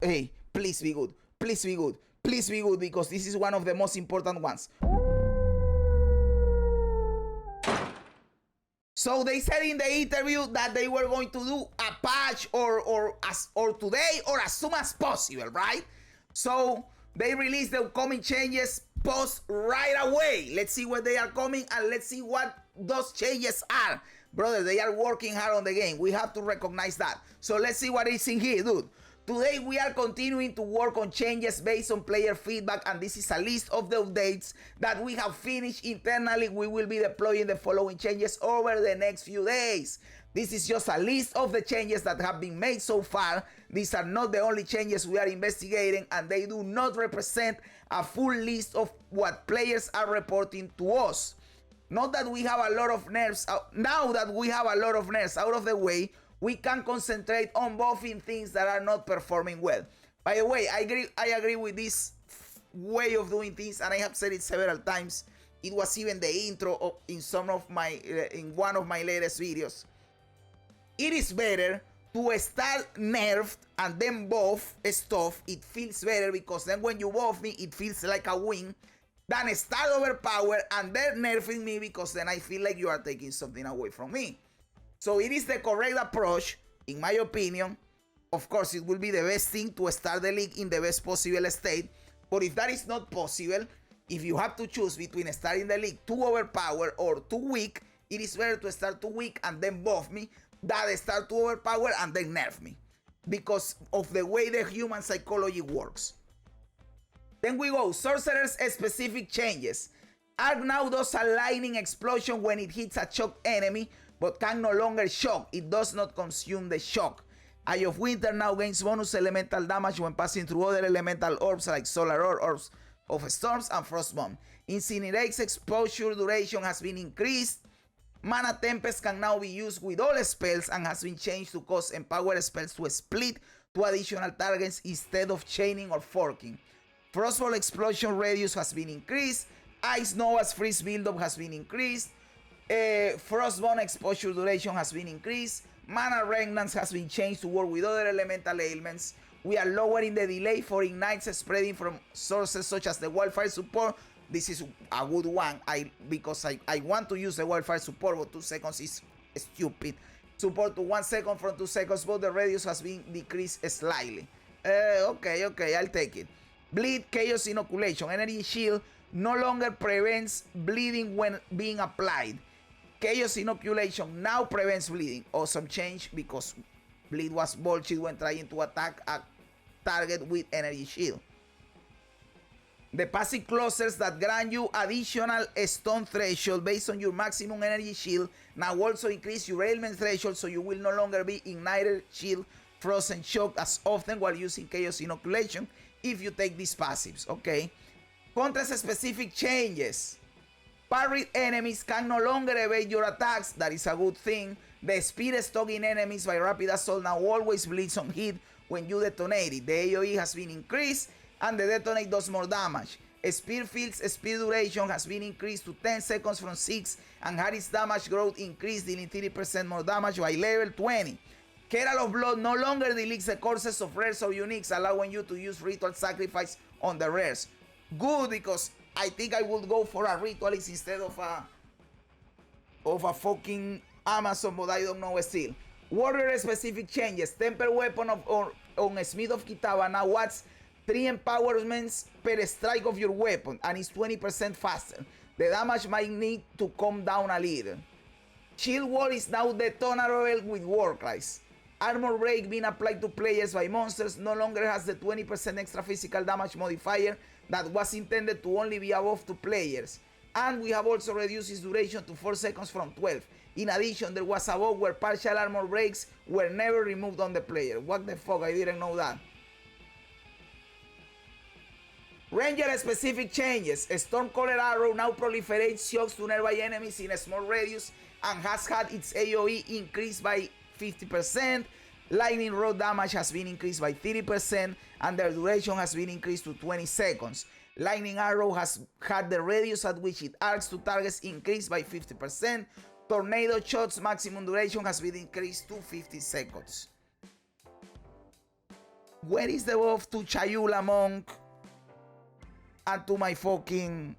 Hey, please be good. Please be good. Please be good, because this is one of the most important ones. So they said in the interview that they were going to do a patch or today or as soon as possible, right? So they released the upcoming changes post right away. Let's see where they are coming and let's see what those changes are. Brother, they are working hard on the game. We have to recognize that. So let's see what is in here, dude. Today we are continuing to work on changes based on player feedback, and this is a list of the updates that we have finished internally. We will be deploying the following changes over the next few days. This is just a list of the changes that have been made so far. These are not the only changes we are investigating, and they do not represent a full list of what players are reporting to us. Not that we have a lot of nerfs. Now that we have a lot of nerfs out of the way, we can concentrate on buffing things that are not performing well. By the way, I agree with this way of doing things, and I have said it several times. It was even the intro in one of my latest videos. It is better to start nerfed and then buff stuff. It feels better because then when you buff me, it feels like a win. Than start overpowered and then nerfing me, because then I feel like you are taking something away from me. So it is the correct approach, in my opinion. Of course, it will be the best thing to start the league in the best possible state. But if that is not possible, if you have to choose between starting the league too overpowered or too weak, it is better to start too weak and then buff me than start too overpowered and then nerf me, because of the way the human psychology works. Then we go, Sorcerer's specific changes. Arc now does a lightning explosion when it hits a shocked enemy, but can no longer shock. It does not consume the shock. Eye of Winter now gains bonus elemental damage when passing through other elemental orbs like Solar Orb, Orbs of Storms, and Frostbomb. Incinerate's exposure duration has been increased. Mana Tempest can now be used with all spells and has been changed to cause empowered spells to split to additional targets instead of chaining or forking. Frostball explosion radius has been increased. Ice Nova's freeze buildup has been increased. Frostbone exposure duration has been increased. Mana Regnance has been changed to work with other elemental ailments. We are lowering the delay for ignites spreading from sources such as the wildfire support. This is a good one because I want to use the wildfire support, but 2 seconds is stupid. Support to 1 second from 2 seconds, but the radius has been decreased slightly. Okay, I'll take it. Bleed Chaos Inoculation. Energy Shield no longer prevents bleeding when being applied. Chaos Inoculation now prevents bleeding. Awesome change, because bleed was bullshit when trying to attack a target with Energy Shield. The passive clusters that grant you additional stun threshold based on your maximum energy shield now also increase your ailment threshold, so you will no longer be ignited, shield, frozen, shock as often while using Chaos Inoculation if you take these passives, okay? Contrast specific changes. Parried enemies can no longer evade your attacks. That is a good thing. The speed stalking enemies by rapid assault now always bleeds on hit when you detonate it. The AoE has been increased and the detonate does more damage. Spear Field's speed duration has been increased to 10 seconds from 6, and Harry's damage growth increased, dealing 30% more damage by level 20. Herald of Blood no longer deletes the courses of rares or uniques, allowing you to use Ritual Sacrifice on the rares. Good, because I think I would go for a Ritualist instead of a fucking Amazon, but I don't know still. Warrior specific changes. Temper Weapon on Smith of Kitava now adds 3 empowerments per strike of your weapon and is 20% faster. The damage might need to come down a little. Shield Wall is now detonable with Warcries. Armor Break being applied to players by monsters no longer has the 20% extra physical damage modifier that was intended to only be above to players. And we have also reduced its duration to 4 seconds from 12. In addition, there was a bug where partial armor breaks were never removed on the player. What the fuck, I didn't know that. Ranger specific changes. Stormcaller Arrow now proliferates shocks to nearby enemies in a small radius and has had its AoE increased by 50%. Lightning Rod damage has been increased by 30% and their duration has been increased to 20 seconds. Lightning Arrow has had the radius at which it arcs to targets increased by 50%. Tornado Shot's maximum duration has been increased to 50 seconds. Where is the buff to Chayula Monk and to my fucking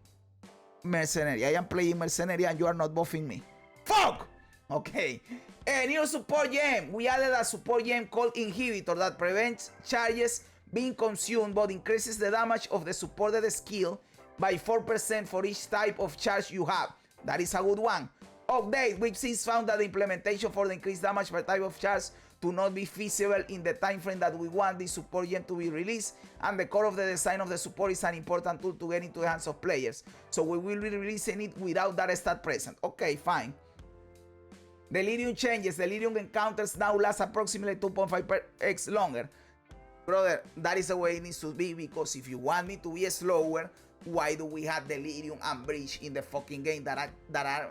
Mercenary? I am playing Mercenary and you are not buffing me. Fuck! Okay. A new support gem. We added a support gem called Inhibitor that prevents charges being consumed but increases the damage of the supported skill by 4% for each type of charge you have. That is a good one. Update. We've since found that the implementation for the increased damage per type of charge to not be feasible in the time frame that we want this support gem to be released, and the core of the design of the support is an important tool to get into the hands of players, so we will be releasing it without that stat present. Okay, fine. Delirium changes. Delirium encounters now last approximately 2.5x longer. Brother, that is the way it needs to be, because if you want me to be slower, why do we have Delirium and Breach in the fucking game that are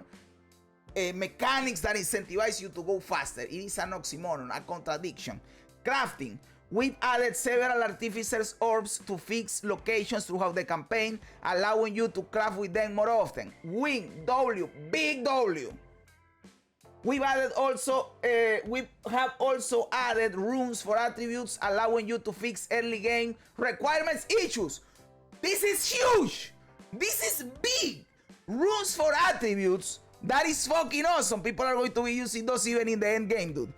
mechanics that incentivize you to go faster? It is an oxymoron, a contradiction. Crafting. We've added several Artificer's Orbs to fix locations throughout the campaign, allowing you to craft with them more often. Wing, W, big W. We have also added runes for attributes, allowing you to fix early game requirements issues. This is huge. This is big. Runes for attributes. That is fucking awesome. People are going to be using those even in the end game, dude.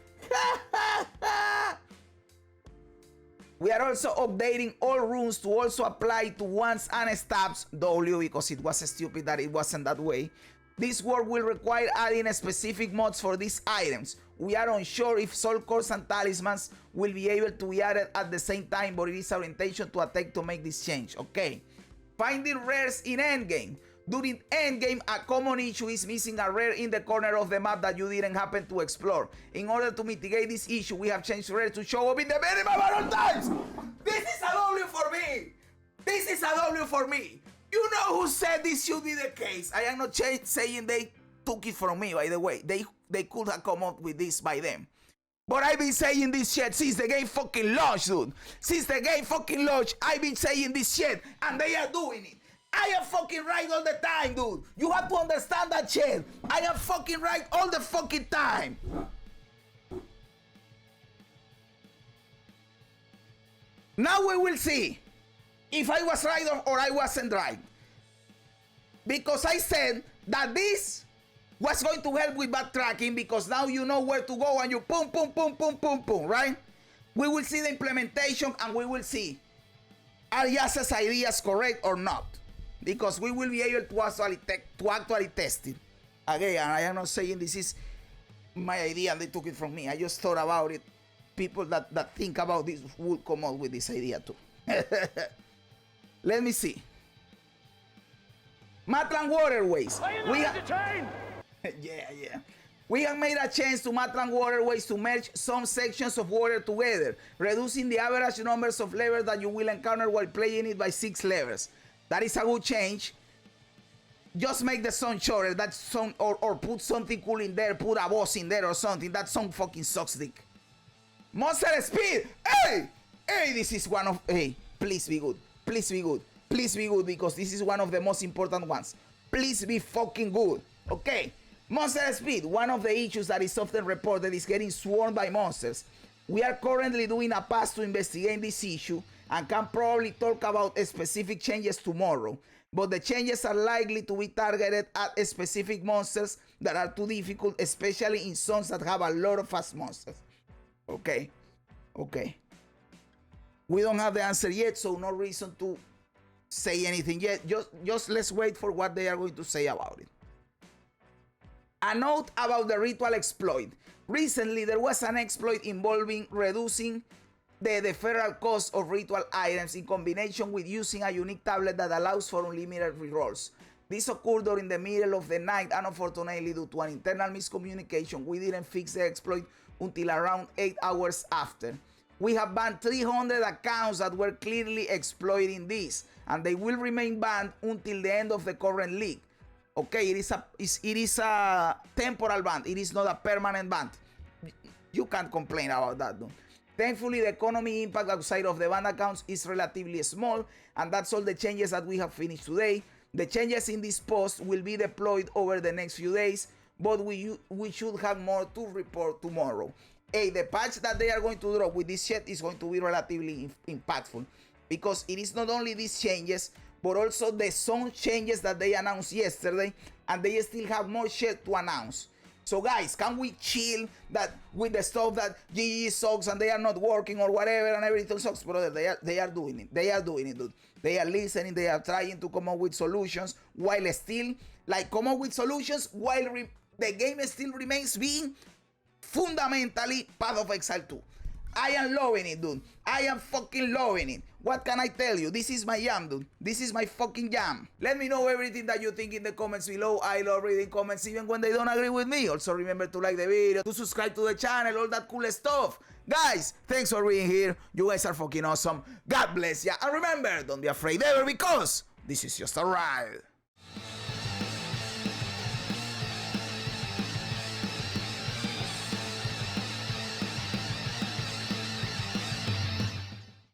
We are also updating all runes to also apply to wands and stabs, W, because it was stupid that it wasn't that way. This work will require adding specific mods for these items. We are unsure if soul cores and talismans will be able to be added at the same time, but it is our intention to attempt to make this change. Okay. Finding rares in endgame. During endgame, a common issue is missing a rare in the corner of the map that you didn't happen to explore. In order to mitigate this issue, we have changed rares to show up in the minimum amount of times. This is a W for me. This is a W for me. You know who said this should be the case. I am not saying they took it from me, by the way. They could have come up with this by them. But I've been saying this shit since the game fucking launched, dude. Since the game fucking launched, I've been saying this shit, and they are doing it. I am fucking right all the time, dude. You have to understand that shit. I am fucking right all the fucking time. Now we will see if I was right or I wasn't right. Because I said that this was going to help with backtracking, because now you know where to go and you boom, boom, boom, boom, boom, boom, right? We will see the implementation and we will see are Yas's ideas correct or not. Because we will be able to actually test it. Again, and I am not saying this is my idea and they took it from me. I just thought about it. People that think about this will come up with this idea too. Let me see. Matlan Waterways. Yeah. We have made a change to Matlan Waterways to merge some sections of water together, reducing the average numbers of levels that you will encounter while playing it by 6 levels. That is a good change. Just make the song shorter. That song, or put something cool in there, put a boss in there or something. That song fucking sucks dick. Monster Speed. Hey, this is one of. Hey, please be good. Please be good. Please be good, because this is one of the most important ones. Please be fucking good. Okay. Monster Speed. One of the issues that is often reported is getting swarmed by monsters. We are currently doing a pass to investigate this issue and can probably talk about specific changes tomorrow. But the changes are likely to be targeted at specific monsters that are too difficult, especially in zones that have a lot of fast monsters. Okay. We don't have the answer yet, so no reason to say anything yet. Just let's wait for what they are going to say about it. A note about the ritual exploit. Recently, there was an exploit involving reducing the deferral cost of ritual items in combination with using a unique tablet that allows for unlimited rerolls. This occurred during the middle of the night, and unfortunately, due to an internal miscommunication, we didn't fix the exploit until around 8 hours after. We have banned 300 accounts that were clearly exploiting this, and they will remain banned until the end of the current league. Okay, it is a temporal ban. It is not a permanent ban. You can't complain about that, though. Thankfully, the economy impact outside of the ban accounts is relatively small, and that's all the changes that we have finished today. The changes in this post will be deployed over the next few days, but we should have more to report tomorrow. hey, the patch that they are going to drop with this shit is going to be relatively impactful, because it is not only these changes, but also the some changes that they announced yesterday, and they still have more shit to announce. So guys, can we chill that with the stuff that GG sucks and they are not working or whatever and everything sucks, brother? They are doing it. They are doing it, dude. They are listening. They are trying to come up with solutions while still come up with solutions while the game still remains being fundamentally Path of Exile 2. I am loving it, dude. I am fucking loving it. What can I tell you? This is my jam, dude. This is my fucking jam. Let me know everything that you think in the comments below. I love reading comments even when they don't agree with me. Also remember to like the video, to subscribe to the channel, all that cool stuff. Guys, thanks for being here. You guys are fucking awesome. God bless ya. And remember, don't be afraid ever, because this is just a ride.